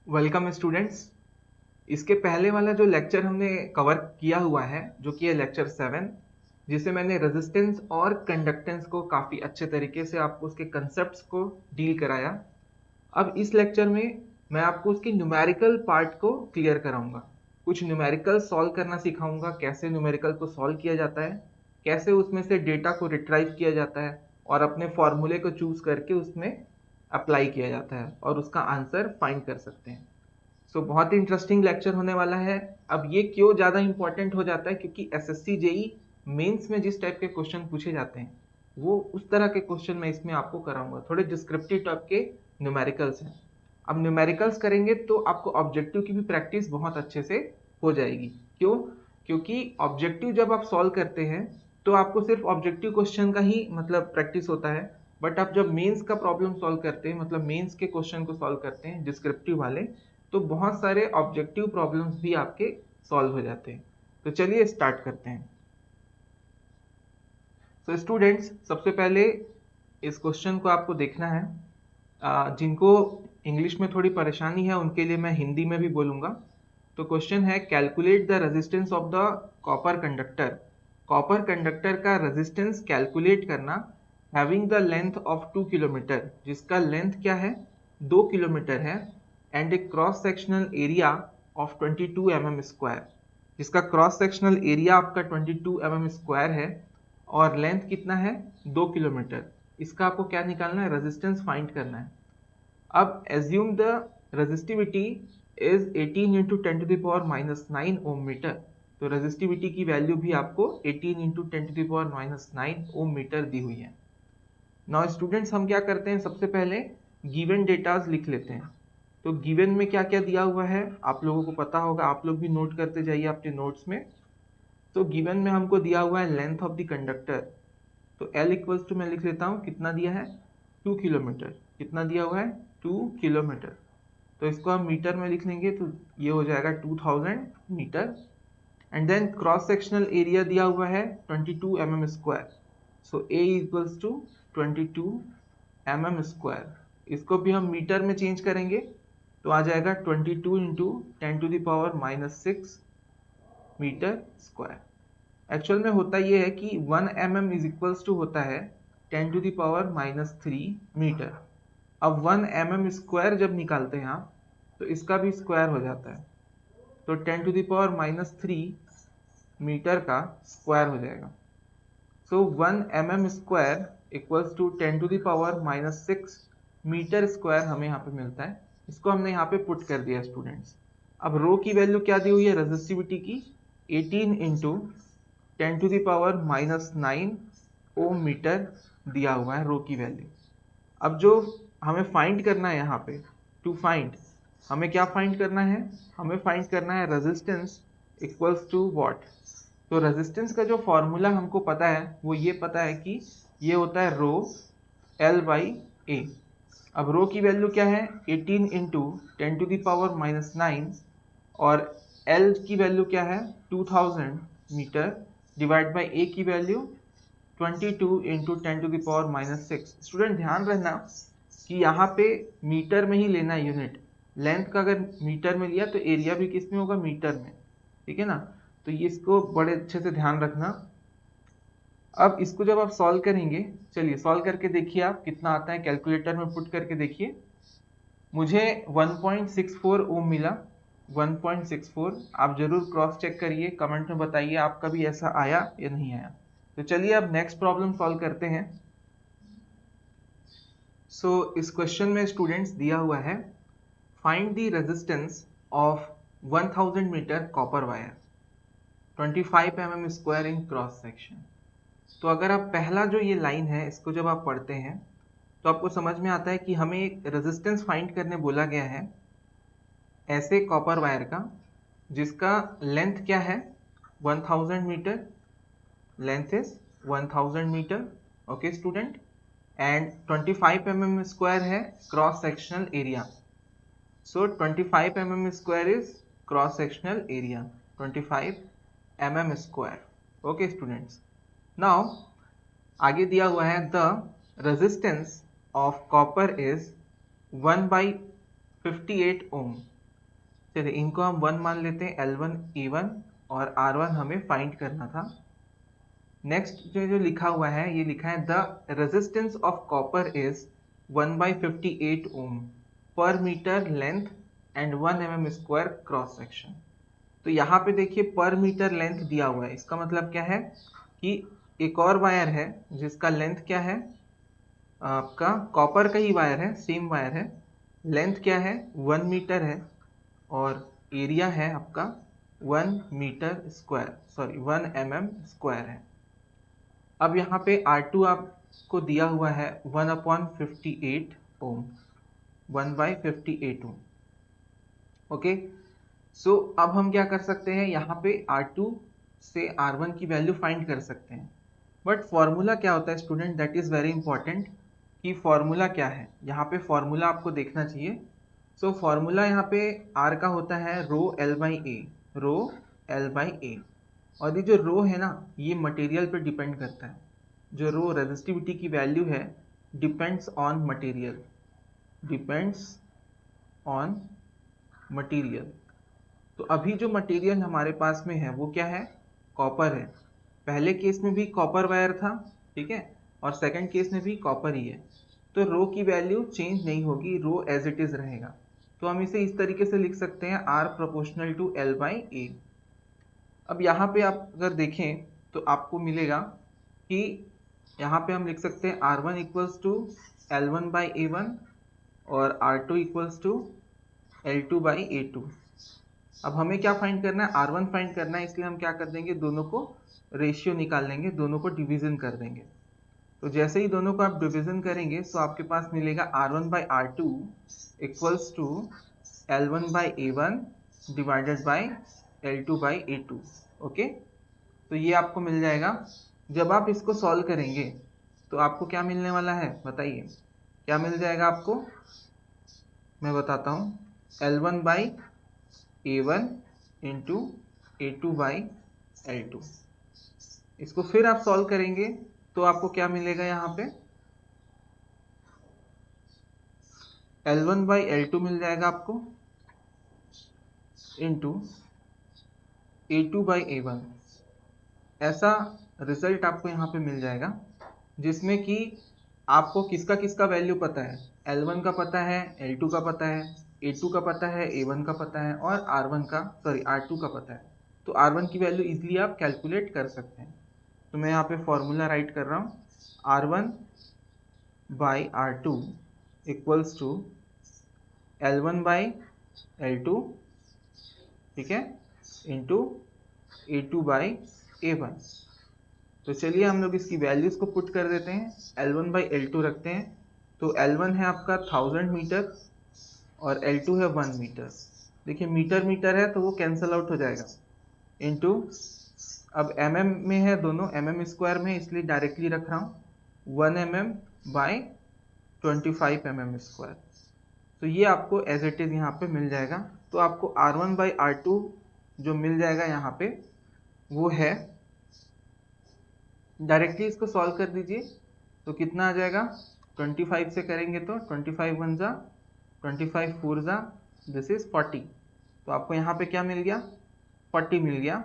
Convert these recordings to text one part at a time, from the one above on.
Welcome students. इसके पहले वाला जो लेक्चर हमने कवर किया हुआ है जो कि है लेक्चर 7, जिसे मैंने रेजिस्टेंस और कंडक्टेंस को काफ़ी अच्छे तरीके से आपको उसके कंसेप्ट्स को डील कराया। अब इस लेक्चर में मैं आपको उसके न्यूमेरिकल पार्ट को क्लियर कराऊंगा। कुछ न्यूमेरिकल सॉल्व करना सिखाऊंगा, कैसे न्यूमेरिकल को सॉल्व किया जाता है, कैसे उसमें से डेटा को रिट्राइव किया जाता है और अपने फॉर्मूले को चूज करके उसमें अप्लाई किया जाता है और उसका आंसर फाइंड कर सकते हैं। बहुत ही इंटरेस्टिंग लेक्चर होने वाला है। अब ये क्यों ज़्यादा इंपॉर्टेंट हो जाता है, क्योंकि एसएससी जेई मेंस में जिस टाइप के क्वेश्चन पूछे जाते हैं वो उस तरह के क्वेश्चन मैं इसमें आपको कराऊंगा। थोड़े डिस्क्रिप्टिव टाइप के न्यूमेरिकल्स हैं। अब न्यूमेरिकल्स करेंगे तो आपको ऑब्जेक्टिव की भी प्रैक्टिस बहुत अच्छे से हो जाएगी। क्यों? क्योंकि ऑब्जेक्टिव जब आप सॉल्व करते हैं तो आपको सिर्फ ऑब्जेक्टिव क्वेश्चन का ही मतलब प्रैक्टिस होता है, बट आप जब मेंस का प्रॉब्लम सॉल्व करते हैं, मतलब मेंस के क्वेश्चन को सॉल्व करते हैं डिस्क्रिप्टिव वाले, तो बहुत सारे ऑब्जेक्टिव प्रॉब्लम्स भी आपके सॉल्व हो जाते हैं। तो चलिए स्टार्ट करते हैं। तो स्टूडेंट्स, सबसे पहले इस क्वेश्चन को आपको देखना है। जिनको इंग्लिश में थोड़ी परेशानी है उनके लिए मैं हिंदी में भी बोलूँगा। तो क्वेश्चन है, calculate the resistance of the copper conductor. Copper conductor का रेजिस्टेंस कैलकुलेट करना, having the length of 2 kilometre, जिसका लेंथ क्या है 2 किलोमीटर है, and A cross sectional area of 22 mm square, जिसका क्रॉस सेक्शनल एरिया आपका 22 mm स्क्वायर है और लेंथ कितना है 2 किलोमीटर। इसका आपको क्या निकालना है, रेजिस्टेंस फाइंड करना है। अब assume the resistivity is 18 into 10 to the power minus 9 ohm metre. तो रेजिस्टिविटी की वैल्यू भी आपको 18 into 10 to the power minus 9 ohm metre दी हुई है। नाउ स्टूडेंट्स, हम क्या करते हैं, सबसे पहले गिवन डेटाज लिख लेते हैं। तो गिवन में क्या क्या दिया हुआ है आप लोगों को पता होगा, आप लोग भी नोट करते जाइए अपने नोट्स में। तो गिवन में हमको दिया हुआ है लेंथ ऑफ द कंडक्टर। तो L इक्वल्स टू मैं लिख लेता हूँ, कितना दिया है 2 किलोमीटर। कितना दिया हुआ है 2 किलोमीटर। तो इसको हम मीटर में लिख लेंगे तो ये हो जाएगा 2000 metre. And then cross sectional area दिया हुआ है 22 mm square. So A equals to 22 mm square. इसको भी हम मीटर में चेंज करेंगे तो आ जाएगा 22 into 10 to the power minus 6 metre square. Actual में होता ये है कि 1 mm इज इक्वल्स टू होता है 10 to the power minus 3 metre. अब 1 mm स्क्वायर जब निकालते हैं आप तो इसका भी स्क्वायर हो जाता है, तो 10 to the power minus 3 metre का स्क्वायर हो जाएगा। So 1 mm square equals to 10 to the power minus 6 metre square हमें यहाँ पे मिलता है। इसको हमने यहाँ पे पुट कर दिया स्टूडेंट्स। अब रो की वैल्यू क्या दी हुई है रेजिस्टिविटी की, 18 into 10 to the power minus 9 ohm metre दिया हुआ है रो की वैल्यू। अब जो हमें फाइंड करना है यहाँ पे, टू फाइंड, हमें क्या फाइंड करना है, हमें फाइंड करना है रेजिस्टेंस इक्वल्स टू व्हाट। तो रेजिस्टेंस का जो फॉर्मूला हमको पता है वो ये पता है कि ये होता है रो L बाई ए। अब रो की वैल्यू क्या है 18 into 10 to the power minus 9 और L की वैल्यू क्या है 2000 मीटर डिवाइड बाई ए की value 22 into 10 to the power minus 6। Student ध्यान रखना कि यहाँ पे मीटर में ही लेना है यूनिट। लेंथ का अगर मीटर में लिया तो एरिया भी किस में होगा, मीटर में। ठीक है ना, तो ये इसको बड़े अच्छे से ध्यान रखना। अब इसको जब आप सॉल्व करेंगे, चलिए सॉल्व करके देखिए आप कितना आता है, कैलकुलेटर में पुट करके देखिए। मुझे 1.64 ओम मिला, 1.64। आप जरूर क्रॉस चेक करिए, कमेंट में बताइए आपका भी ऐसा आया या नहीं आया। तो चलिए अब नेक्स्ट प्रॉब्लम सॉल्व करते हैं। इस क्वेश्चन में स्टूडेंट्स दिया हुआ है, find the resistance of 1000 metre copper wire 25 mm square in cross section. तो अगर आप पहला जो ये लाइन है इसको जब आप पढ़ते हैं तो आपको समझ में आता है कि हमें एक रेजिस्टेंस फाइंड करने बोला गया है ऐसे कॉपर वायर का जिसका लेंथ क्या है 1000 metre, length is 1000 metre. Okay student, and 25 mm square है cross sectional area. So 25 mm square is cross sectional area 25 mm square. Okay students, now आगे दिया हुआ है the resistance of copper is 1/58 ohm. चलिए इनको हम 1 मान लेते हैं, L1 A1 और R1 हमें फाइंड करना था। नेक्स्ट जो लिखा हुआ है, ये लिखा है the resistance of copper is 1/58 ohm per metre length and 1 mm square cross section. तो यहाँ पे देखिए पर मीटर लेंथ दिया हुआ है, इसका मतलब क्या है कि एक और वायर है जिसका लेंथ क्या है, आपका कॉपर का ही वायर है, सेम वायर है, लेंथ क्या है 1 मीटर है और एरिया है आपका 1 metre square, sorry 1 mm square है। अब यहाँ पे R2 आपको दिया हुआ है 1/58 ओम, 1/58 ओम। ओके, सो अब हम क्या कर सकते हैं, यहाँ पे R2 से R1 की वैल्यू फाइंड कर सकते हैं। बट फॉर्मूला क्या होता है student, that is very important कि फॉर्मूला क्या है, यहाँ पे फॉर्मूला आपको देखना चाहिए। सो फॉर्मूला यहाँ पे R का होता है rho L by A, rho L by A. और ये जो रो है ना, ये मटेरियल पे डिपेंड करता है। जो रो रेजिस्टिविटी की वैल्यू है depends on material, depends on material. तो अभी जो मटेरियल हमारे पास में है वो क्या है, कॉपर है। पहले केस में भी कॉपर वायर था, ठीक है, और सेकंड केस में भी कॉपर ही है। तो रो की वैल्यू चेंज नहीं होगी, रो एज इट इज रहेगा। तो हम इसे इस तरीके से लिख सकते हैं R proportional to L by A. अब यहाँ पे आप अगर देखें तो आपको मिलेगा कि यहाँ पे हम लिख सकते हैं R1 equals to L1 by A1 और R2 equals to L2 by A2। अब हमें क्या फाइंड करना है, R1 फाइंड करना है, इसलिए हम क्या कर देंगे, दोनों को रेशियो निकाल लेंगे, दोनों को डिवीजन कर देंगे। तो जैसे ही दोनों को आप डिवीजन करेंगे तो आपके पास मिलेगा R1 by R2 equals to L1 by A1 divided by L2 by A2। Okay, तो ये आपको मिल जाएगा। जब आप इसको सॉल्व करेंगे तो आपको क्या मिलने वाला है बताइए, क्या मिल जाएगा आपको, मैं बताता हूँ, L1 by A1 into A2 by L2। इसको फिर आप सॉल्व करेंगे तो आपको क्या मिलेगा, यहाँ पे L1 बाई L2 मिल जाएगा आपको इंटू A2 बाई A1। ऐसा रिजल्ट आपको यहाँ पे मिल जाएगा जिसमें कि आपको किसका किसका वैल्यू पता है, L1 का पता है, L2 का पता है, A2 का पता है, A1 का पता है और R2 का पता है। तो R1 की वैल्यू इजीली आप कैलकुलेट कर सकते हैं। तो मैं यहाँ पे फॉर्मूला राइट कर रहा हूँ, R1 by R2 equals to L1 by L2, ठीक है, इंटू A2 बाई A1। तो चलिए हम लोग इसकी वैल्यूज को पुट कर देते हैं, L1 बाई L2 रखते हैं। तो L1 है आपका 1000 मीटर और L2 है 1 मीटर। देखिए मीटर मीटर है तो वो कैंसल आउट हो जाएगा, इंटू अब mm में है, दोनों mm स्क्वायर में, इसलिए डायरेक्टली रख रहा हूँ 1 mm बाई 25 mm स्क्वायर। तो ये आपको एज इट इज यहाँ पे मिल जाएगा। तो आपको R1 बाई R2 जो मिल जाएगा यहाँ पे वो है, डायरेक्टली इसको सॉल्व कर दीजिए तो कितना आ जाएगा, 25 से करेंगे तो 25 1 जा 25 4 जा, दिस इज 40। तो आपको यहाँ पे क्या मिल गया, 40 मिल गया।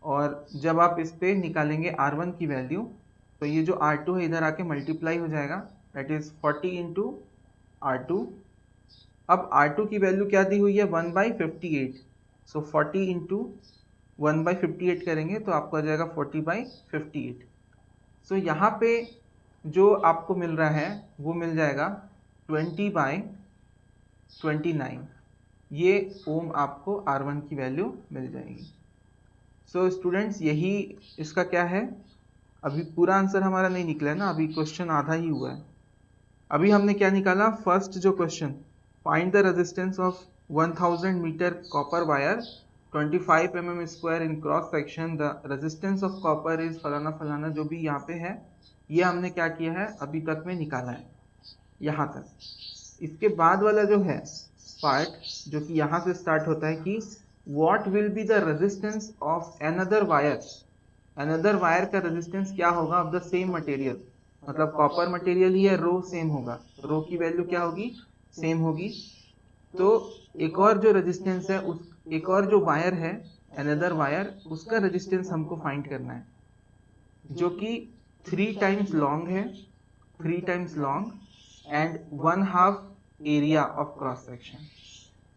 और जब आप इस पे निकालेंगे R1 की वैल्यू तो ये जो R2 है इधर आके मल्टीप्लाई हो जाएगा, दैट इज 40 इंटू R2। अब R2 की वैल्यू क्या दी हुई है, 1/58। सो 40 इंटू 1/58 करेंगे तो आपको आ जाएगा 40/58। सो यहाँ पे जो आपको मिल रहा है वो मिल जाएगा 20/29। ये ओम आपको R1 की वैल्यू मिल जाएगी। सो स्टूडेंट्स यही इसका क्या है, अभी पूरा आंसर हमारा नहीं निकला है ना, अभी क्वेश्चन आधा ही हुआ है। अभी हमने क्या निकाला, फर्स्ट जो question, find the resistance of 1000 metre copper wire 25 mm square in cross section, the resistance of copper is फलाना फलाना, जो भी यहाँ पे है ये हमने क्या किया है अभी तक में निकाला है यहाँ तक। इसके बाद वाला जो है पार्ट जो कि यहाँ से स्टार्ट होता है कि what will be the resistance of another wire, another wire का रेजिस्टेंस क्या होगा ऑफ द सेम मटेरियल, मतलब कॉपर मटेरियल ही है, रो सेम होगा, रो की वैल्यू क्या होगी, सेम होगी। तो एक और जो रेजिस्टेंस है, उस एक और जो वायर है, अनदर वायर, उसका रेजिस्टेंस हमको फाइंड करना है, जो कि 3 टाइम्स लॉन्ग है, 3 times long and 1/2 area of cross section.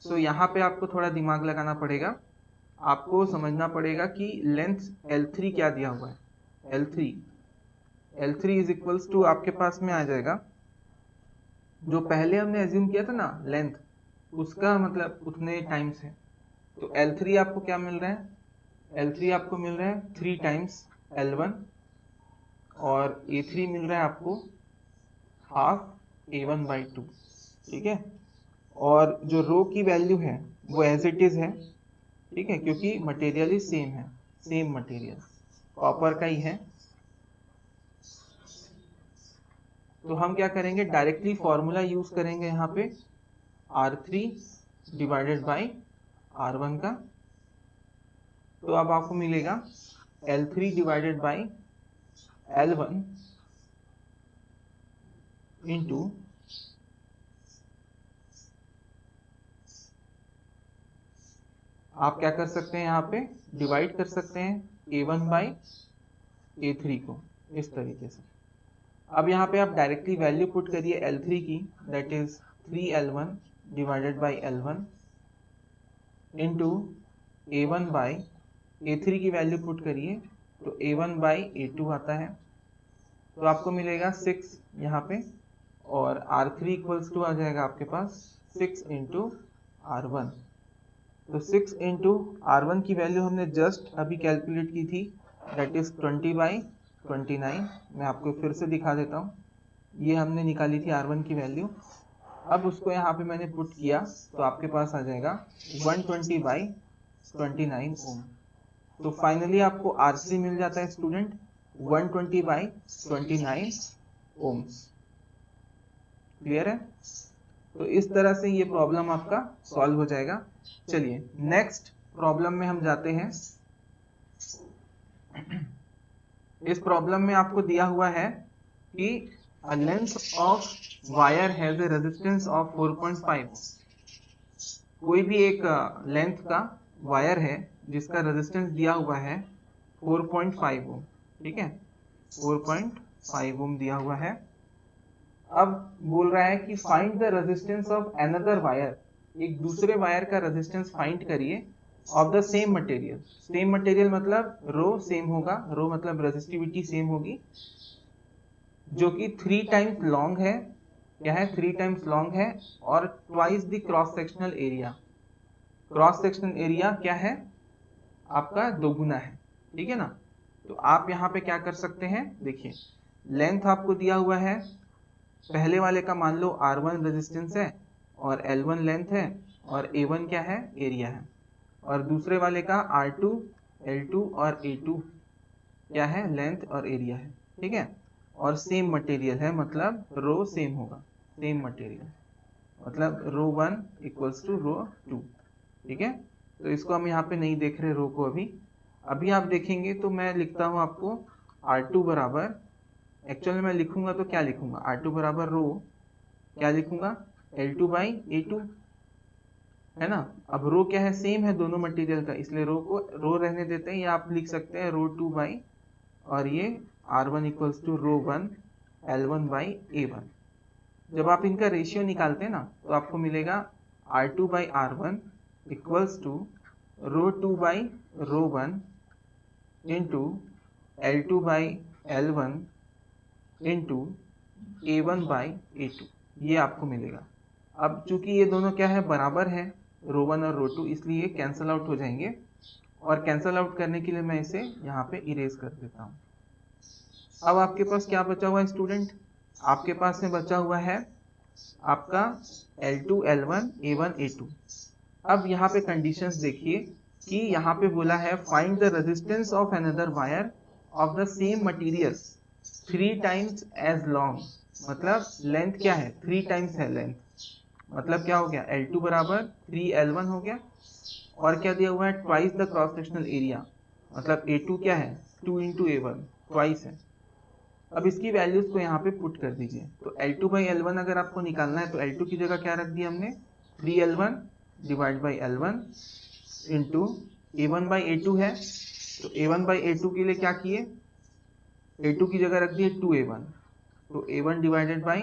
So यहाँ पे आपको थोड़ा दिमाग लगाना पड़ेगा, आपको समझना पड़ेगा कि लेंथ L3 क्या दिया हुआ है। L3 इज इक्वल्स टू आपके पास में आ जाएगा, जो पहले हमने एज्यूम किया था ना लेंथ, उसका मतलब उतने टाइम्स है। तो L3 आपको क्या मिल रहा है, L3 आपको मिल रहा है 3 टाइम्स L1 और A3 मिल रहा है आपको हाफ A1/2, ठीक है। और जो रो की वैल्यू है वो एज इट इज है, ठीक है, क्योंकि मटेरियल ही सेम है, सेम मटेरियल कॉपर का ही है। तो हम क्या करेंगे, डायरेक्टली फॉर्मूला यूज करेंगे यहाँ पे R3 डिवाइडेड बाई R1 का। तो अब आपको मिलेगा L3 divided by L1 into आप क्या कर सकते हैं, यहाँ पे डिवाइड कर सकते हैं A1 बाई A3 को इस तरीके से। अब यहाँ पे आप डायरेक्टली वैल्यू पुट करिए L3 की, that is 3L1 divided by L1 into A1 by A3 की वैल्यू पुट करिए तो A1 बाई A2 आता है। तो आपको मिलेगा 6 यहाँ पे, और R3 इक्वल्स टू आ जाएगा आपके पास 6 इंटू R1। तो 6 इंटू R1 की वैल्यू हमने जस्ट अभी कैलकुलेट की थी, दैट इज 20/29। मैं आपको फिर से दिखा देता हूँ, ये हमने निकाली थी R1 की वैल्यू। अब उसको यहाँ पे मैंने पुट किया तो आपके पास आ जाएगा 120/29 ओम। तो फाइनली आपको RC मिल जाता है स्टूडेंट 120/29 ओम्स। क्लियर है? तो इस तरह से ये प्रॉब्लम आपका सॉल्व हो जाएगा। चलिए नेक्स्ट प्रॉब्लम में हम जाते हैं। इस प्रॉब्लम में आपको दिया हुआ है कि a length of wire has a resistance of 4.5। कोई भी एक लेंथ का वायर है जिसका रेजिस्टेंस दिया हुआ है 4.5 ओम, ठीक है, 4.5 ओम दिया हुआ है। अब बोल रहा है कि find the resistance of another wire, एक दूसरे वायर का रेजिस्टेंस फाइंड करिए of the same material. Same material मतलब रो सेम होगा, रो मतलब रेजिस्टिविटी सेम होगी, जो कि 3 टाइम्स लॉन्ग है। क्या है, 3 टाइम्स लॉन्ग है और twice the cross sectional area. Cross sectional area क्या है आपका, दोगुना है, ठीक है ना। तो आप यहाँ पे क्या कर सकते हैं, देखिए लेंथ आपको दिया हुआ है, पहले वाले का मान लो R1 रेजिस्टेंस है और L1 लेंथ है और A1 क्या है, एरिया है, और दूसरे वाले का R2 L2 और A2 क्या है, लेंथ और एरिया है, ठीक है। और सेम मटेरियल है, मतलब रो सेम होगा, सेम मटेरियल मतलब रो 1 इक्वल्स टू रो 2, ठीक है। तो इसको हम यहाँ पे नहीं देख रहे रो को अभी। अभी आप देखेंगे तो मैं लिखता हूँ आपको R2 बराबर, एक्चुअली मैं लिखूंगा तो क्या लिखूंगा, R2 बराबर रो क्या लिखूंगा, L2 बाई A2, है ना। अब रो क्या है, सेम है दोनों मटेरियल का, इसलिए रो को रो रहने देते हैं, या आप लिख सकते हैं रो 2 बाई, और ये R1 equals to row 1 L1 by A1। जब आप इनका रेशियो निकालते हैं ना तो आपको मिलेगा R2 by R1 equals to rho 2 by rho 1 into L2 by L1 into A1 by A2, ये आपको मिलेगा। अब चूंकि ये दोनों क्या है, बराबर है, रो 1 और रो 2, इसलिए कैंसल आउट हो जाएंगे, और कैंसल आउट करने के लिए मैं इसे यहाँ पे इरेज कर देता हूँ। अब आपके पास क्या बचा हुआ है स्टूडेंट, आपके पास में बचा हुआ है आपका L2 L1 A1 A2। अब यहाँ पे कंडीशंस देखिए कि यहाँ पे बोला है find the resistance of another wire of the same material 3 times as long, मतलब लेंथ क्या है, 3 टाइम्स है लेंथ, मतलब क्या हो गया, L2 बराबर 3L1 हो गया, और क्या दिया हुआ है, twice the cross sectional area, मतलब A2 क्या है, 2 इंटू A1, ट्वाइस है। अब इसकी वैल्यूज को यहाँ पे पुट कर दीजिए। तो L2 बाई L1 अगर आपको निकालना है तो L2 की जगह क्या रख दिया हमने, 3L1 divide by L1 into A1 by A2 है, तो A1 बाई A2 के लिए क्या किए, A2 की जगह रख दिए 2A1, तो A1 डिवाइडेड बाई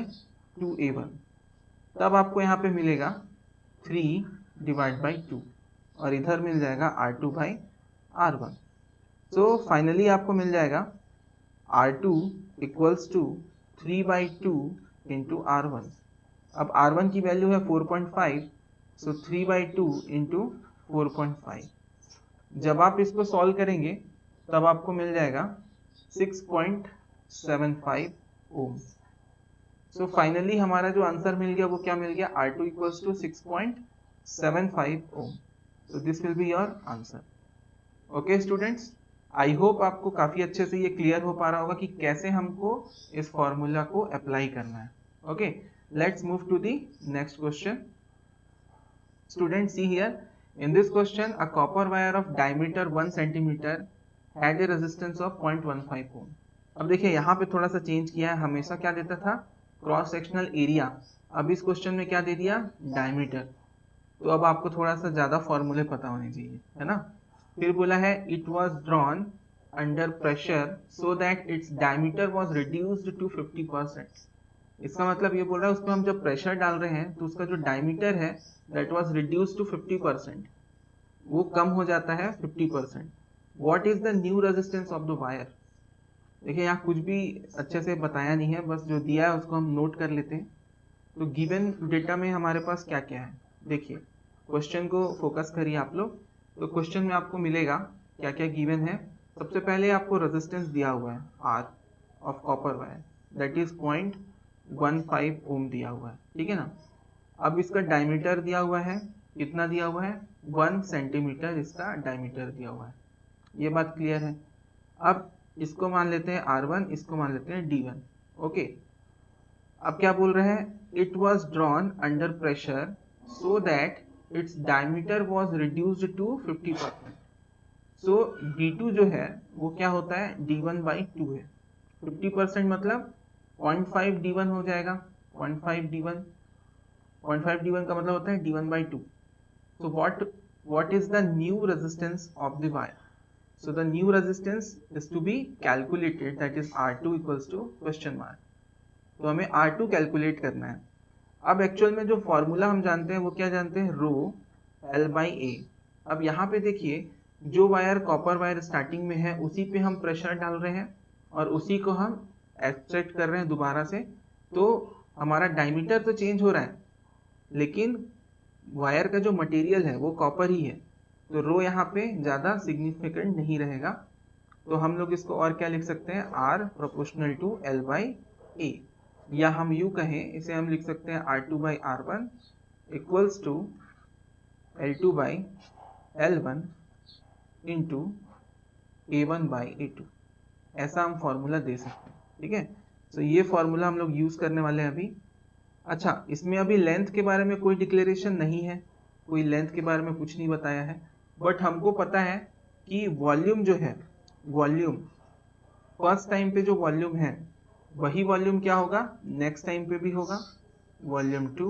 2A1, तब आपको यहाँ पे मिलेगा 3 डिवाइड बाई 2 और इधर मिल जाएगा R2 by R1। So finally आपको मिल जाएगा R2 equals to 3 by 2 into R1। अब R1 की वैल्यू है 4.5, सो 3 बाई 2 इंटू 4.5। जब आप इसको सॉल्व करेंगे तब आपको मिल जाएगा 6.75 ओम। सो फाइनली हमारा जो आंसर मिल गया वो क्या मिल गया, R2 equals to 6.75 ohm. So this will be your answer. Okay students, I hope आपको काफी अच्छे से ये क्लियर हो पा रहा होगा कि कैसे हमको इस फॉर्मूला को अप्लाई करना है। Okay, let's move to the next question. Students, see here, in this question a copper wire of diameter 1 centimeter had a resistance of 0.15 ohm। अब देखिए यहाँ पे थोड़ा सा चेंज किया है, हमेशा क्या देता था क्रॉस सेक्शनल एरिया, अब इस क्वेश्चन में क्या दे दिया डायमीटर। तो अब आपको थोड़ा सा ज्यादा फॉर्मूले पता होने चाहिए, है ना। फिर बोला है it was drawn under pressure so that its diameter was reduced to 50%। इसका मतलब ये बोल रहा है उसमें हम जब प्रेशर डाल रहे हैं तो उसका जो डायमीटर है दैट वाज रिड्यूस्ड टू 50%, वो कम हो जाता है 50%। What is the new resistance of the wire. देखिए यहाँ कुछ भी अच्छे से बताया नहीं है, बस जो दिया है उसको हम नोट कर लेते हैं। तो गिवन डेटा में हमारे पास क्या क्या है, देखिए क्वेश्चन को फोकस करिए आप लोग। तो क्वेश्चन में आपको मिलेगा क्या क्या गिवन है। सबसे पहले आपको रेजिस्टेंस दिया हुआ है R of copper wire, that is 0.15 ओम दिया हुआ है, ठीक है ना। अब इसका डायमीटर दिया हुआ है, कितना दिया हुआ है 1 सेंटीमीटर इसका डायमीटर दिया हुआ है, ये बात क्लियर है। अब इसको मान लेते हैं R1, इसको मान लेते हैं D1। ओके, अब क्या बोल रहे हैं, it was drawn under pressure so that its diameter was reduced to 50%। So D2 जो है वो क्या होता है D1 बाई 2 है। 50% मतलब 0.5 D1 हो जाएगा, 0.5 D1, 0.5 D1 का मतलब होता है D1 by 2। So what is the new resistance of the wire? So the new resistance is to be calculated, that is R2 equals to question mark। तो हमें R2 कैलकुलेट करना है। अब एक्चुअल में जो फॉर्मूला हम जानते हैं वो क्या जानते हैं, रो L by A। अब यहाँ पे देखिए जो वायर कॉपर वायर स्टार्टिंग में है उसी पे हम प्रेशर डाल रहे हैं और उसी को हम एक्सट्रैक्ट कर रहे हैं दोबारा से, तो हमारा डायमीटर तो चेंज हो रहा है लेकिन वायर का जो मटेरियल है वो कॉपर ही है, तो रो यहाँ पे ज्यादा सिग्निफिकेंट नहीं रहेगा। तो हम लोग इसको और क्या लिख सकते हैं, R proportional to L by A, या हम यू कहें इसे हम लिख सकते हैं R2 by R1 equals to L2 by L1 into A1 by A2, ऐसा हम फॉर्मूला दे सकते हैं, ठीक है। तो ये फॉर्मूला हम लोग यूज करने वाले हैं अभी। अच्छा, इसमें अभी लेंथ के बारे में कोई डिक्लेरेशन नहीं है, कोई लेंथ के बारे में कुछ नहीं बताया है, बट हमको पता है कि वॉल्यूम जो है, वॉल्यूम फर्स्ट टाइम पे जो वॉल्यूम है वही वॉल्यूम क्या होगा नेक्स्ट टाइम पे भी होगा, वॉल्यूम 2।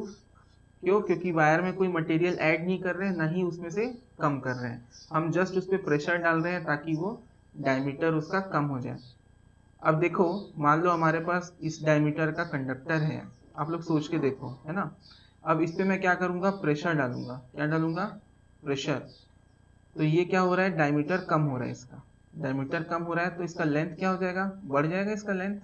क्यों, क्योंकि वायर में कोई मटेरियल ऐड नहीं कर रहे हैं, ना ही उसमें से कम कर रहे हैं, हम जस्ट उस पर प्रेशर डाल रहे हैं ताकि वो डायमीटर उसका कम हो जाए। अब देखो मान लो हमारे पास इस डायमीटर का कंडक्टर है, आप लोग सोच के देखो, है ना। अब इस पे मैं क्या करूंगा, प्रेशर डालूंगा, क्या डालूंगा प्रेशर। तो ये क्या हो रहा है, डायमीटर कम हो रहा है, इसका डायमीटर कम हो रहा है तो इसका लेंथ क्या हो जाएगा, बढ़ जाएगा इसका लेंथ।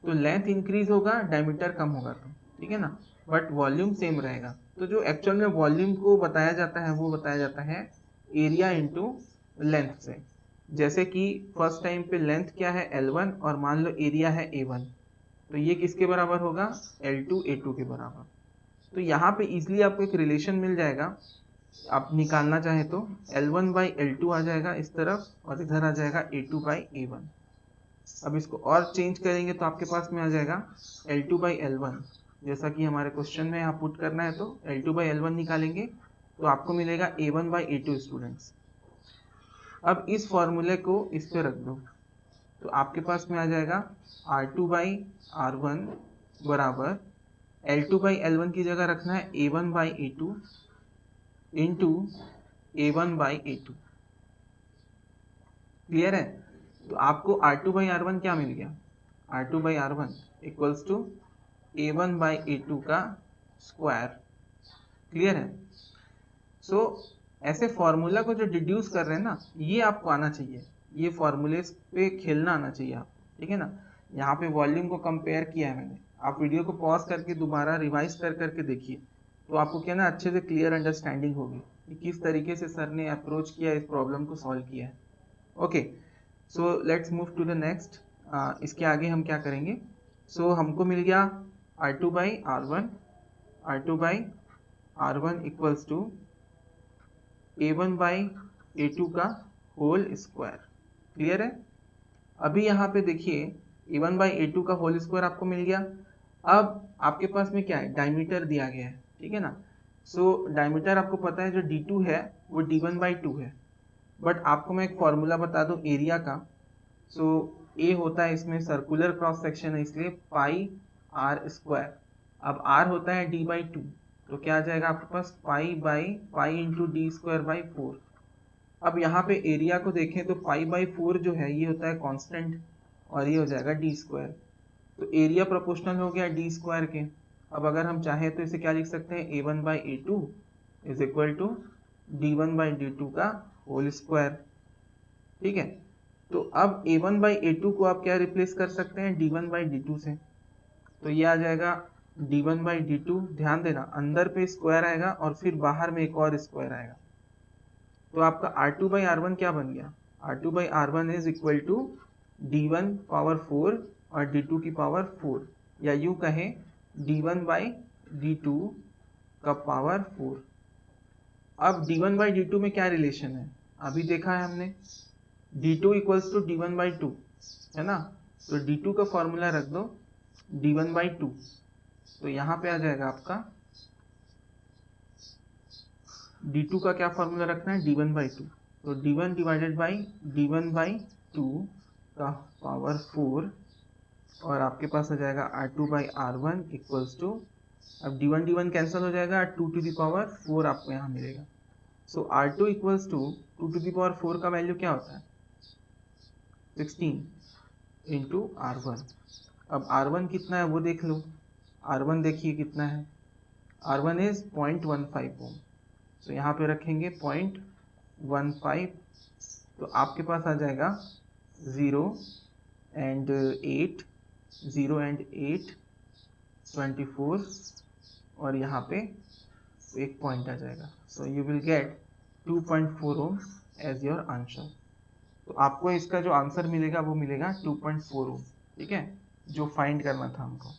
तो लेंथ इंक्रीज होगा, डायमीटर कम होगा, तो ठीक है ना, बट वॉल्यूम सेम रहेगा। तो जो एक्चुअल में वॉल्यूम को बताया जाता है वो बताया जाता है एरिया इंटू लेंथ से। जैसे कि फर्स्ट टाइम पे लेंथ क्या है L1 और मान लो एरिया है A1, तो ये किसके बराबर होगा L2 A2 के बराबर। तो यहाँ पे इजिली आपको एक रिलेशन मिल जाएगा, आप निकालना चाहे तो L1 बाई L2 आ जाएगा इस तरफ और इधर आ जाएगा A2 बाई A1। अब इसको और चेंज करेंगे तो आपके पास में आ जाएगा L2 बाई L1, जैसा कि हमारे क्वेश्चन में यहाँ पुट करना है। तो L2 बाई L1 निकालेंगे तो आपको मिलेगा A1 बाई A2 स्टूडेंट्स। अब इस फॉर्मूले को इस पे रख दो तो आपके पास में आ जाएगा R2 बाई R1 बराबर L2/L1 की जगह रखना है A1/A2 इंटू A1/A2। क्लियर है? तो आपको R2/R1 क्या मिल गया? R2/R1 इक्वल्स टू A1/A2 का स्क्वायर। क्लियर है? सो ऐसे फॉर्मूला को जो डिड्यूस कर रहे हैं ना, ये आपको आना चाहिए, ये फॉर्मूले पे खेलना आना चाहिए आपको, ठीक है ना। यहाँ पे वॉल्यूम को कंपेयर किया है मैंने, आप वीडियो को पॉज करके दोबारा रिवाइज कर करके देखिए, तो आपको क्या ना अच्छे से क्लियर अंडरस्टैंडिंग होगी कि किस तरीके से सर ने अप्रोच किया, इस प्रॉब्लम को सॉल्व किया है। Okay, so let's move to the next. इसके आगे हम क्या करेंगे? सो हमको मिल गया R2/R1, R2/R1 equals to A1/A2 का होल स्क्वायर। क्लियर है? अभी यहाँ पे देखिए A1/A2 का होल स्क्वायर आपको मिल गया। अब आपके पास में क्या है? डायमीटर दिया गया है, ठीक है ना। सो डायमीटर आपको पता है जो D2 है वो D1/2 है, बट आपको मैं एक फॉर्मूला बता दूं एरिया का। सो A होता है इसमें सर्कुलर क्रॉस सेक्शन है, इसलिए पाई आर स्क्वायर। अब R होता है D/2, तो क्या आ जाएगा आपके पास? Pi into D²/4। अब यहाँ पे एरिया को देखें तो पाई/4 जो है ये होता है कांस्टेंट, और ये हो जाएगा D²। तो एरिया प्रोपोर्शनल हो गया D² के। अब अगर हम चाहें तो इसे क्या लिख सकते हैं? A1/A2 is equal to D1/D2 का होल स्क्वायर। ठीक है, तो अब A1/A2 को आप क्या रिप्लेस कर सकते हैं? D1/D2 से। तो ये आ जाएगा D1/D2। ध्यान देना अंदर पे स्क्वायर आएगा और फिर बाहर में एक और स्क्वायर आएगा, तो आपका R2/R1 क्या बन गया? R2/R1 is equal to D1/4 और D2/4, या यूं कहें D1/D2 का पावर 4। अब D1/D2 में क्या रिलेशन है? अभी देखा है हमने, D2 इक्वल्स टू D1/2 है ना, तो D2 का फॉर्मूला रख दो D1/2, तो यहाँ पे आ जाएगा आपका D2 का क्या फॉर्मूला रखना है? D1/2, तो D1 डिवाइडेड बाई D1/2 का पावर 4, और आपके पास आ जाएगा R2/R1 इक्वल्स टू, अब D1 कैंसिल हो जाएगा, 2⁴ आपको यहाँ मिलेगा। सो R2 इक्वल्स टू 2⁴ का वैल्यू क्या होता है? 16 इंटू R1। अब R1 कितना है वो देख लो, R1 देखिए कितना है, R1 इज 0.15 ओम, तो यहाँ पे रखेंगे 0.15, तो आपके पास आ जाएगा 0 and 8, 24, और यहाँ पे एक पॉइंट आ जाएगा, so you will get 2.4 ohm as your answer. तो आपको इसका जो आंसर मिलेगा वो मिलेगा 2.4 ओम, ठीक है, जो फाइंड करना था हमको।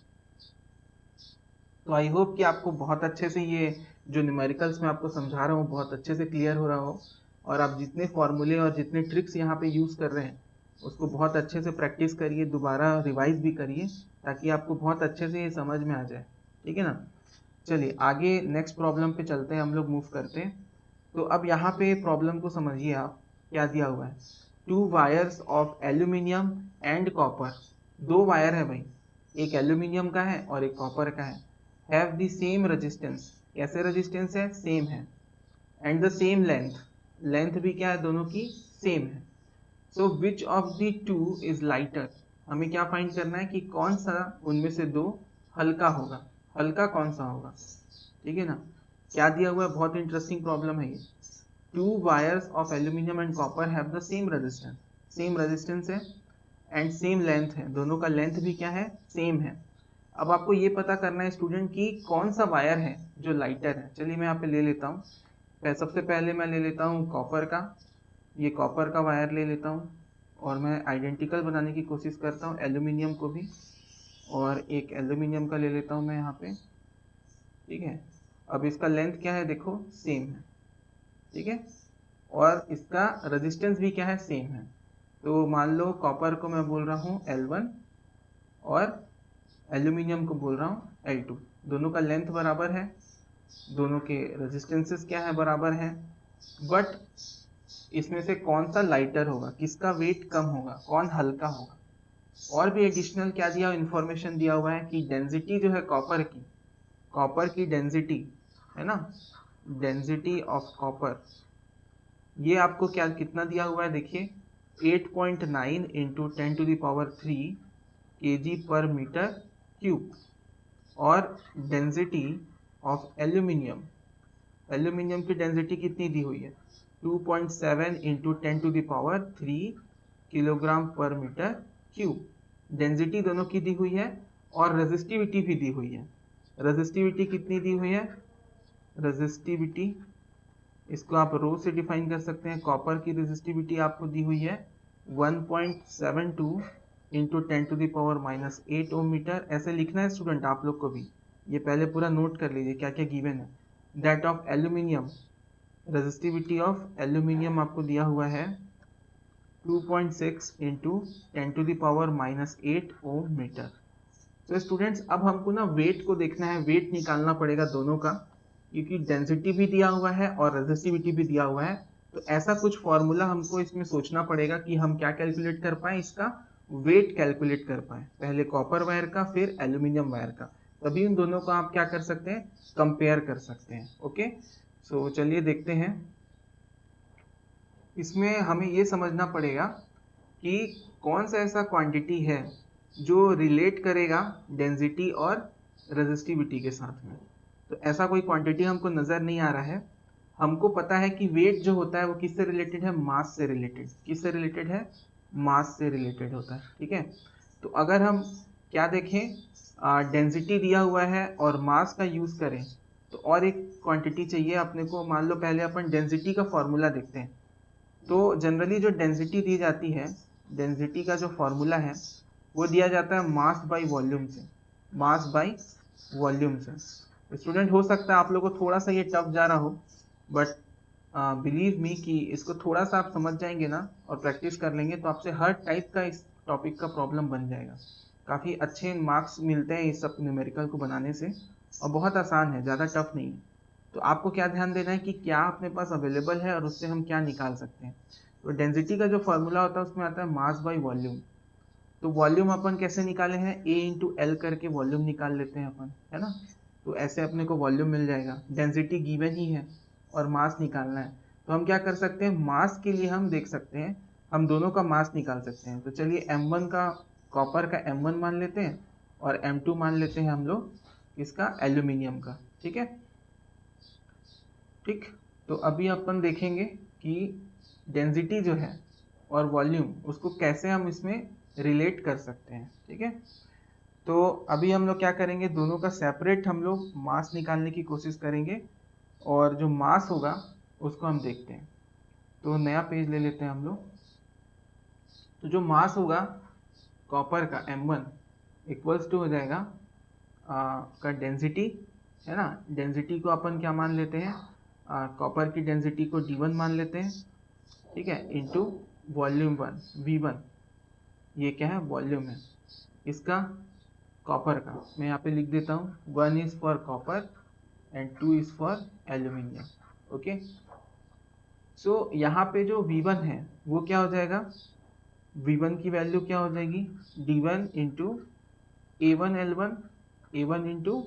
तो आई होप कि आपको बहुत अच्छे से ये जो न्यूमेरिकल्स में आपको समझा रहा हूँ बहुत अच्छे से क्लियर हो रहा हो, और आप जितने फॉर्मूले और जितने ट्रिक्स यहाँ पे यूज़ कर रहे हैं उसको बहुत अच्छे से प्रैक्टिस करिए, दोबारा रिवाइज भी करिए, ताकि आपको बहुत अच्छे से ये समझ में आ जाए, ठीक है ना। चलिए आगे नेक्स्ट प्रॉब्लम पे चलते हैं, हम लोग मूव करते हैं। तो अब यहाँ पे प्रॉब्लम को समझिए आप, क्या दिया हुआ है? 2 wires of aluminium and copper, 2 wire है भाई, एक एल्यूमिनियम का है और एक कॉपर का है, हैव द सेम रेजिस्टेंस, कैसे रेजिस्टेंस है? सेम है, and the same length, length भी क्या है? दोनों की सेम है। So which of the two is lighter, हमें क्या फाइंड करना है कि कौन सा उनमें से दो हल्का होगा, हल्का कौन सा होगा, ठीक है ना। क्या दिया हुआ है? बहुत इंटरेस्टिंग प्रॉब्लम है ये। 2 wires of aluminium and copper have the same resistance, same resistance है एंड सेम लेंथ है, दोनों का लेंथ भी क्या है? सेम है। अब आपको ये पता करना है स्टूडेंट कि कौन सा वायर है जो लाइटर है। चलिए मैं यहाँ पे ले लेता हूँ, सबसे पहले मैं ले लेता हूँ कॉपर का, ये कॉपर का वायर ले लेता हूँ, और मैं आइडेंटिकल बनाने की कोशिश करता हूँ एल्यूमिनियम को भी, और एक एल्यूमिनियम का ले लेता हूँ मैं यहाँ पे, ठीक है। अब इसका लेंथ क्या है? देखो सेम है, ठीक है, और इसका रेजिस्टेंस भी क्या है? सेम है। तो मान लो कॉपर को मैं बोल रहा हूँ L1 और एल्यूमिनियम को बोल रहा हूँ L2, दोनों का लेंथ बराबर है, दोनों के रेजिस्टेंसेस क्या है? बराबर है, बट इसमें से कौन सा लाइटर होगा, किसका वेट कम होगा, कौन हल्का होगा। और भी एडिशनल क्या दिया, इंफॉर्मेशन दिया हुआ है कि डेंसिटी जो है कॉपर की कॉपर की डेंसिटी है ना, डेंसिटी ऑफ कॉपर, ये आपको क्या कितना दिया हुआ है देखिए, 8.9 इंटू 10⁻³ kg पर मीटर क्यूब। और डेंसिटी ऑफ एल्यूमिनियम, एल्यूमिनियम की डेंसिटी कितनी दी हुई है, 2.7 इंटू 10⁻³ किलोग्राम पर मीटर क्यूब। डेंसिटी दोनों की दी हुई है और रेजिस्टिविटी भी दी हुई है। रेजिस्टिविटी कितनी दी हुई है, रेजिस्टिविटी इसको आप रो से डिफाइन कर सकते हैं। कॉपर की रेजिस्टिविटी आपको दी हुई है 1.72 इंटू 10⁻⁻8 ओम मीटर। ऐसे लिखना है स्टूडेंट आप लोग को भी, ये पहले पूरा नोट कर लीजिए क्या क्या गिवन है। That of aluminium, resistivity of aluminium आपको दिया हुआ है 2.6 इंटू 10⁻⁻8 ओम मीटर। तो स्टूडेंट्स अब हमको ना वेट को देखना है, वेट निकालना पड़ेगा दोनों का, क्योंकि डेंसिटी भी दिया हुआ है और रेजिस्टिविटी भी दिया हुआ है। तो ऐसा कुछ फॉर्मूला हमको इसमें सोचना पड़ेगा कि हम क्या कैलकुलेट कर पाए, इसका वेट कैलकुलेट कर पाए, पहले कॉपर वायर का फिर एल्यूमिनियम वायर का। तभी उन दोनों को आप क्या कर सकते हैं, कंपेयर कर सकते हैं। ओके, सो चलिए देखते हैं। इसमें हमें ये समझना पड़ेगा कि कौन सा ऐसा क्वांटिटी है जो रिलेट करेगा डेंसिटी और रेजिस्टिविटी के साथ में। तो ऐसा कोई क्वांटिटी हमको नज़र नहीं आ रहा है। हमको पता है कि वेट जो होता है वो किससे रिलेटेड है, मास से रिलेटेड। किससे रिलेटेड है, मास से रिलेटेड होता है। ठीक है, तो अगर हम क्या देखें, डेंसिटी दिया हुआ है और मास का यूज़ करें तो और एक क्वांटिटी चाहिए अपने को। मान लो पहले अपन डेंसिटी का फॉर्मूला देखते हैं। तो जनरली जो डेंसिटी दी जाती है, डेंसिटी का जो फॉर्मूला है वो दिया जाता है मास बाई वॉल्यूम से, मास बाई वॉल्यूम से। स्टूडेंट हो सकता है आप लोगों को थोड़ा सा ये टफ जा रहा हो, बट बिलीव मी कि इसको थोड़ा सा आप समझ जाएंगे ना और प्रैक्टिस कर लेंगे तो आपसे हर टाइप का इस टॉपिक का प्रॉब्लम बन जाएगा। काफ़ी अच्छे मार्क्स मिलते हैं इस सब न्यूमेरिकल को बनाने से, और बहुत आसान है, ज़्यादा टफ नहीं है। तो आपको क्या ध्यान देना है कि क्या अपने पास अवेलेबल है और उससे हम क्या निकाल सकते हैं। तो डेंसिटी का जो फॉर्मूला होता है उसमें आता है मास बाई वॉल्यूम। तो वॉल्यूम अपन कैसे निकाले हैं, A इंटू एल करके वॉल्यूम निकाल लेते हैं अपन, है ना। तो ऐसे अपने को वॉल्यूम मिल जाएगा। डेंसिटी गिवन ही है और मास निकालना है, तो हम क्या कर सकते हैं, मास के लिए हम देख सकते हैं, हम दोनों का मास निकाल सकते हैं। तो चलिए M1 का, कॉपर का M1 मान लेते हैं और M2 मान लेते हैं हम लोग इसका, एल्यूमिनियम का। ठीक है, ठीक। तो अभी अपन देखेंगे कि डेंसिटी जो है और वॉल्यूम उसको कैसे हम इसमें रिलेट कर सकते हैं। ठीक है, तो अभी हम लोग क्या करेंगे, दोनों का सेपरेट हम लोग मास निकालने की कोशिश करेंगे और जो मास होगा उसको हम देखते हैं। तो नया पेज ले लेते हैं हम लोग। तो जो मास होगा कॉपर का M1 इक्वल्स टू हो जाएगा का डेंसिटी, है ना। डेंसिटी को अपन क्या मान लेते हैं, कॉपर की डेंसिटी को D1 मान लेते हैं, ठीक है, इंटू वॉल्यूम 1 V1, ये क्या है, वॉल्यूम है इसका कॉपर का। मैं यहाँ पे लिख देता हूँ 1 is for copper and 2 is for aluminium. Okay, so यहाँ पे जो V1 है वो क्या हो जाएगा, V1 की वैल्यू क्या हो जाएगी, D1 into A1 into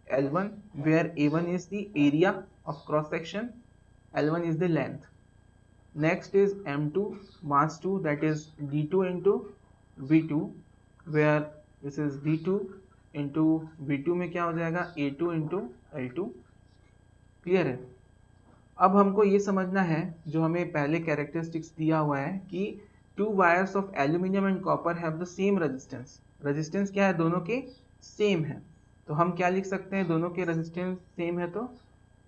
L1, where A1 is the area of cross section, L1 is the length. Next is M2 mass 2, that is D2 into V2, where this is D2 into V2 में क्या हो जाएगा, A2 into L2। Clear है। अब हमको ये समझना है जो हमें पहले कैरेक्टरिस्टिक्स दिया हुआ है कि to wires of aluminium and copper have the same resistance. Resistance क्या है, दोनों के सेम है। तो हम क्या लिख सकते हैं, दोनों के रेजिस्टेंस सेम है तो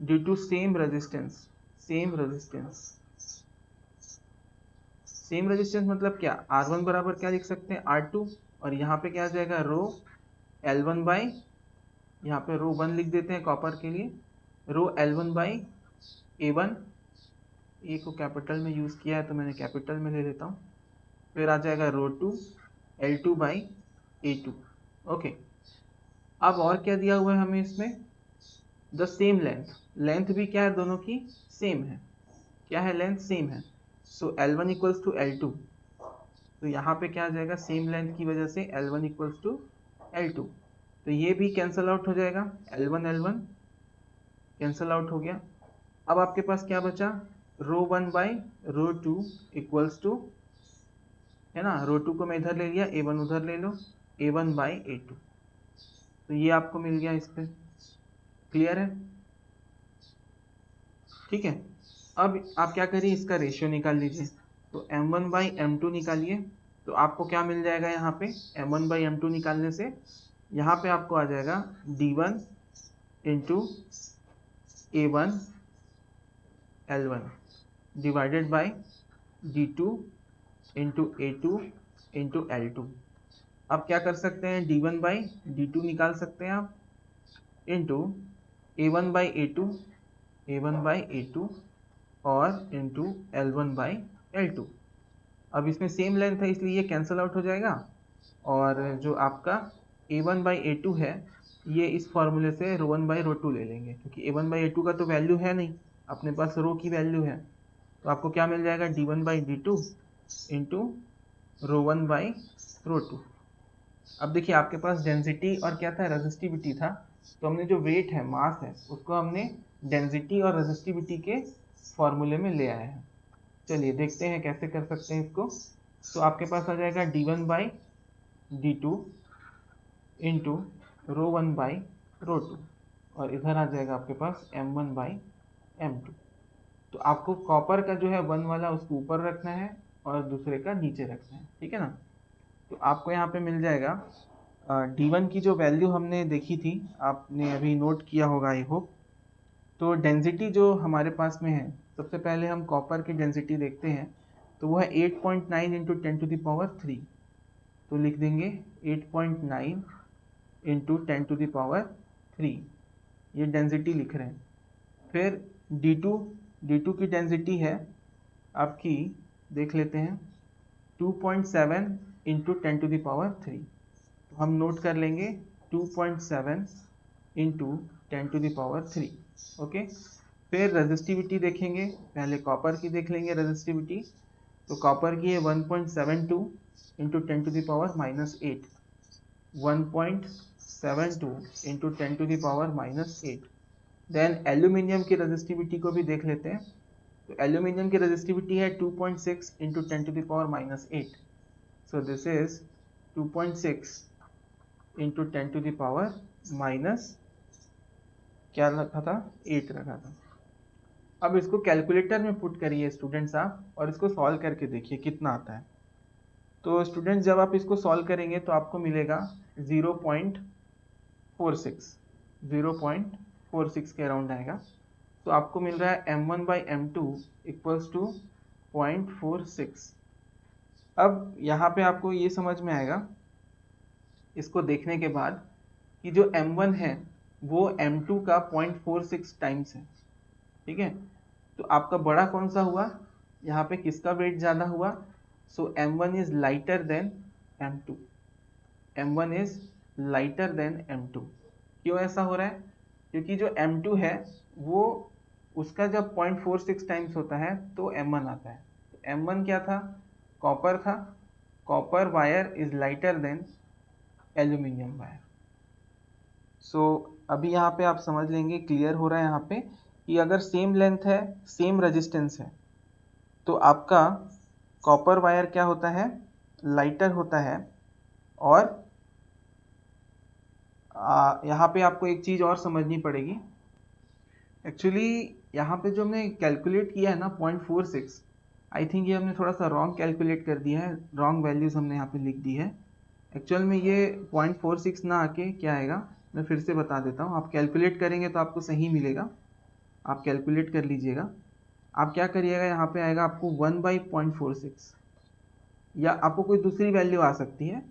due to same resistance, same resistance, same resistance मतलब क्या, R1 बराबर क्या लिख सकते हैं, R2, और यहाँ पे क्या आ जाएगा, रो L1 बाई, यहाँ पे रो 1 लिख देते हैं कॉपर के लिए, रो L1 बाई A1, ए को कैपिटल में यूज़ किया है तो मैंने कैपिटल में ले लेता हूँ, फिर आ जाएगा रो 2 L2 बाई A2। ओके, अब और क्या दिया हुआ है हमें इसमें, द सेम लेंथ, लेंथ भी क्या है, दोनों की सेम है। क्या है, लेंथ सेम है। सो L1 इक्वल्स टू L2, तो यहाँ पे क्या आ जाएगा, सेम लेंथ की वजह से L1 इक्वल्स टू L2। तो तो ये भी कैंसल आउट हो जाएगा, L1 L1 कैंसल आउट हो गया। अब आपके पास क्या बचा, ρ1 बाई ρ2 इक्वल्स टू, है ना, ρ2 को मैं इधर ले लिया, A1 उधर ले लो, A1 बाई A2। तो ये आपको मिल गया इस पे। क्लियर है? ठीक है। अब आप क्या करिए, इसका रेशियो निकाल लीजिए। तो m1 बाई m2 निकालिए। तो आपको क्या मिल जाएगा यहाँ पे, m1 बाई m2 निकालने से यहाँ पे आपको आ जाएगा d1 into A1 L1 divided by d2 into A2 into L2। अब क्या कर सकते हैं, d1 बाई d2 निकाल सकते हैं आप, into A1 by A2, A1 by A2 और इंटू L1 बाई L2। अब इसमें सेम लेंथ है इसलिए ये कैंसल आउट हो जाएगा, और जो आपका A1 बाई A2 है ये इस फॉर्मूले से ρ1 बाई ρ2 ले लेंगे, क्योंकि A1 बाई A2 का तो वैल्यू है नहीं, अपने पास रो की वैल्यू है। तो आपको क्या मिल जाएगा, d1 by d2 into ρ1 by ρ2। अब देखिए आपके पास डेंसिटी और क्या था, रेजिस्टिविटी था। तो हमने जो वेट है, मास है, उसको हमने डेंसिटी और रेजिस्टिविटी के फॉर्मूले में ले आए हैं। चलिए देखते हैं कैसे कर सकते हैं इसको। तो आपके पास आ जाएगा d1 by d2 into ρ1 by ρ2, और इधर आ जाएगा आपके पास m1 बाई m2। तो आपको कॉपर का जो है 1 वाला उसको ऊपर रखना है और दूसरे का नीचे रखना है, ठीक है ना। तो आपको यहाँ पे मिल जाएगा d1 की जो वैल्यू हमने देखी थी, आपने अभी नोट किया होगा आई होप। तो डेंसिटी जो हमारे पास में है, सबसे पहले हम कॉपर की डेंसिटी देखते हैं। तो वो है 8.9 इंटू 10⁻3। तो लिख देंगे 8.9 इंटू 10⁻3, ये डेंसिटी लिख रहे हैं। फिर D2 की डेंसिटी है आपकी, देख लेते हैं, 2.7 इंटू 10⁻3। तो हम नोट कर लेंगे 2.7 इंटू 10⁻3। ओके। फिर रेजिस्टिविटी देखेंगे, पहले कॉपर की देख लेंगे रेजिस्टिविटी। तो कॉपर की है 1.72 इंटू 10⁻−8, 1.72 इंटू 10⁻−8। देन एल्यूमिनियम की रेजिस्टिविटी को भी देख लेते हैं। तो एल्यूमिनियम की रेजिस्टिविटी है 2.6 into 10⁻−8। So this is 2.6 into 10⁻, क्या रखा था, 8 रखा था। अब इसको कैलकुलेटर में पुट करिए स्टूडेंट्स आप, और इसको सॉल्व करके देखिए कितना आता है। तो स्टूडेंट्स जब आप इसको सॉल्व करेंगे तो आपको मिलेगा 0.46 के अराउंड आएगा। तो आपको मिल रहा है m1 by m2 equals to 0.46। अब यहाँ पे आपको ये समझ में आएगा इसको देखने के बाद कि जो m1 है वो m2 का 0.46 टाइम्स है, ठीक है। तो आपका बड़ा कौन सा हुआ, यहाँ पे किसका वेट ज़्यादा हुआ। सो m1 is lighter then m2, m1 is lighter then m2। क्यों ऐसा हो रहा है, क्योंकि जो m2 है वो उसका जब 0.46 टाइम्स होता है तो m1 आता है। तो m1 क्या था, कॉपर था, copper wire is lighter than aluminium wire. So अभी यहाँ पे आप समझ लेंगे, क्लियर हो रहा है यहाँ पे कि अगर सेम लेंथ है, सेम रेजिस्टेंस है, तो आपका कॉपर वायर क्या होता है, लाइटर होता है। और यहाँ पे आपको एक चीज़ और समझनी पड़ेगी। एक्चुअली यहाँ पे जो हमने कैलकुलेट किया है ना 0.46, आई थिंक ये हमने थोड़ा सा रॉन्ग कैलकुलेट कर दिया है, रॉन्ग वैल्यूज़ हमने यहाँ पे लिख दी है। एक्चुअल में ये 0.46 ना आके क्या आएगा, मैं फिर से बता देता हूँ। आप कैलकुलेट करेंगे तो आपको सही मिलेगा, आप कैलकुलेट कर लीजिएगा। आप क्या करिएगा, यहाँ पे आएगा आपको 1/0.46, या आपको कोई दूसरी वैल्यू आ सकती है,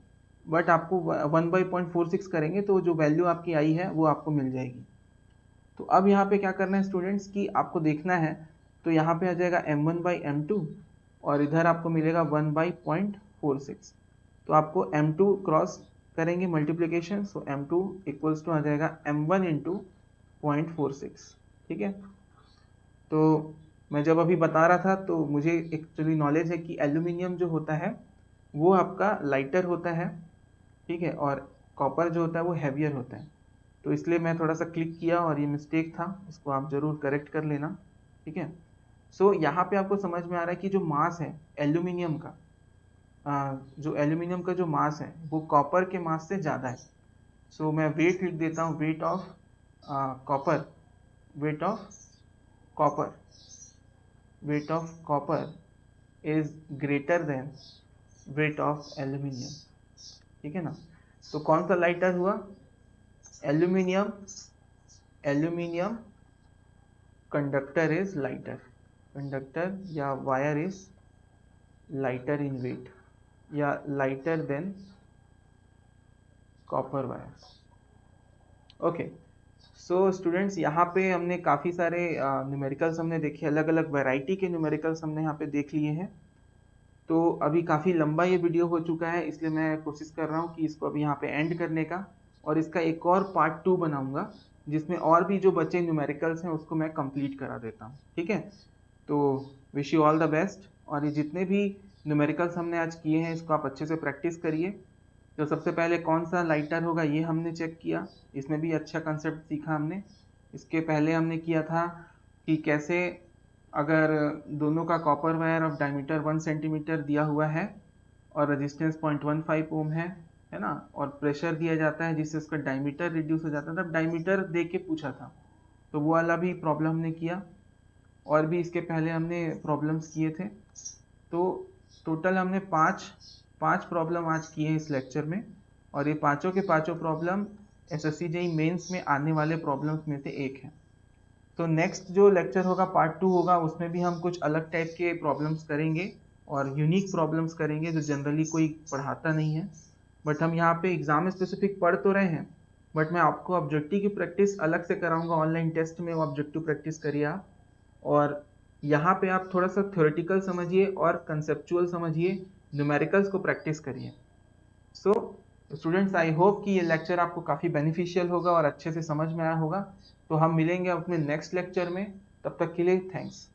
बट आपको 1/0.46 करेंगे तो जो वैल्यू आपकी आई है वो आपको मिल जाएगी। तो अब यहाँ पे क्या करना है स्टूडेंट्स कि आपको देखना है, तो यहाँ पे आ जाएगा m1 बाई m2 और इधर आपको मिलेगा 1/0.46। तो आपको m2 क्रॉस करेंगे multiplication, so m2 equals to आ जाएगा m1 इंटू 0.46, ठीक है। तो मैं जब अभी बता रहा था तो मुझे एक्चुअली नॉलेज है कि एल्यूमिनियम जो होता है वो आपका लाइटर होता है, ठीक है, और कॉपर जो होता है वो हैवियर होता है, तो इसलिए मैं थोड़ा सा क्लिक किया और ये मिस्टेक था, इसको आप ज़रूर करेक्ट कर लेना, ठीक है। सो यहाँ पे आपको समझ में आ रहा है कि जो मास है एल्यूमिनियम का, जो एल्यूमिनियम का जो मास है वो कॉपर के मास से ज़्यादा है। सो मैं वेट लिख देता हूँ, weight of copper, weight of copper, weight of copper is greater than weight of aluminium, ठीक है ना। तो कौन सा लाइटर हुआ, aluminium, aluminium conductor is lighter, conductor या wire is lighter in weight या lighter than copper wire. Okay, so students यहाँ पे हमने काफ़ी सारे न्यूमेरिकल्स हमने देखे, अलग अलग वैरायटी के न्यूमेरिकल्स हमने यहाँ पे देख लिए हैं। तो अभी काफ़ी लंबा ये वीडियो हो चुका है, इसलिए मैं कोशिश कर रहा हूँ कि इसको अभी यहाँ पे एंड करने का, और इसका एक और पार्ट 2 बनाऊंगा जिसमें और भी जो बचे न्यूमेरिकल्स हैं उसको मैं कंप्लीट करा देता हूँ, ठीक है। तो wish you all the best, और ये जितने भी न्यूमेरिकल्स हमने आज किए हैं इसको आप अच्छे से प्रैक्टिस करिए। तो सबसे पहले कौन सा लाइटर होगा ये हमने चेक किया, इसमें भी अच्छा कंसेप्ट सीखा हमने। इसके पहले हमने किया था कि कैसे अगर दोनों का copper wire of diameter 1 centimetre दिया हुआ है और रेजिस्टेंस 0.15 ओम है ना, और प्रेशर दिया जाता है जिससे उसका डायमीटर रिड्यूस हो जाता है, तब डायमीटर दे के पूछा था, तो वो वाला भी प्रॉब्लम हमने किया। और भी इसके पहले हमने प्रॉब्लम्स किए थे। तो टोटल हमने पाँच प्रॉब्लम आज किए हैं इस लेक्चर में, और ये पांचों के पांचों प्रॉब्लम एसएससी जेईई मेंस में आने वाले प्रॉब्लम्स में से एक है। तो नेक्स्ट जो लेक्चर होगा पार्ट 2 होगा, उसमें भी हम कुछ अलग टाइप के प्रॉब्लम्स करेंगे और यूनिक प्रॉब्लम्स करेंगे जो जनरली कोई पढ़ाता नहीं है। बट हम यहाँ पे एग्जाम स्पेसिफिक पढ़ तो रहे हैं, बट मैं आपको ऑब्जेक्टिव की प्रैक्टिस अलग से कराऊंगा, ऑनलाइन टेस्ट में वो ऑब्जेक्टिव प्रैक्टिस करिए आप। और यहाँ पे आप थोड़ा सा थ्योरेटिकल समझिए और कंसेप्चुअल समझिए, न्यूमेरिकल्स को प्रैक्टिस करिए। सो स्टूडेंट्स, आई होप कि ये लेक्चर आपको काफ़ी बेनिफिशियल होगा और अच्छे से समझ में आया होगा। तो हम मिलेंगे अपने नेक्स्ट लेक्चर में, तब तक के लिए थैंक्स।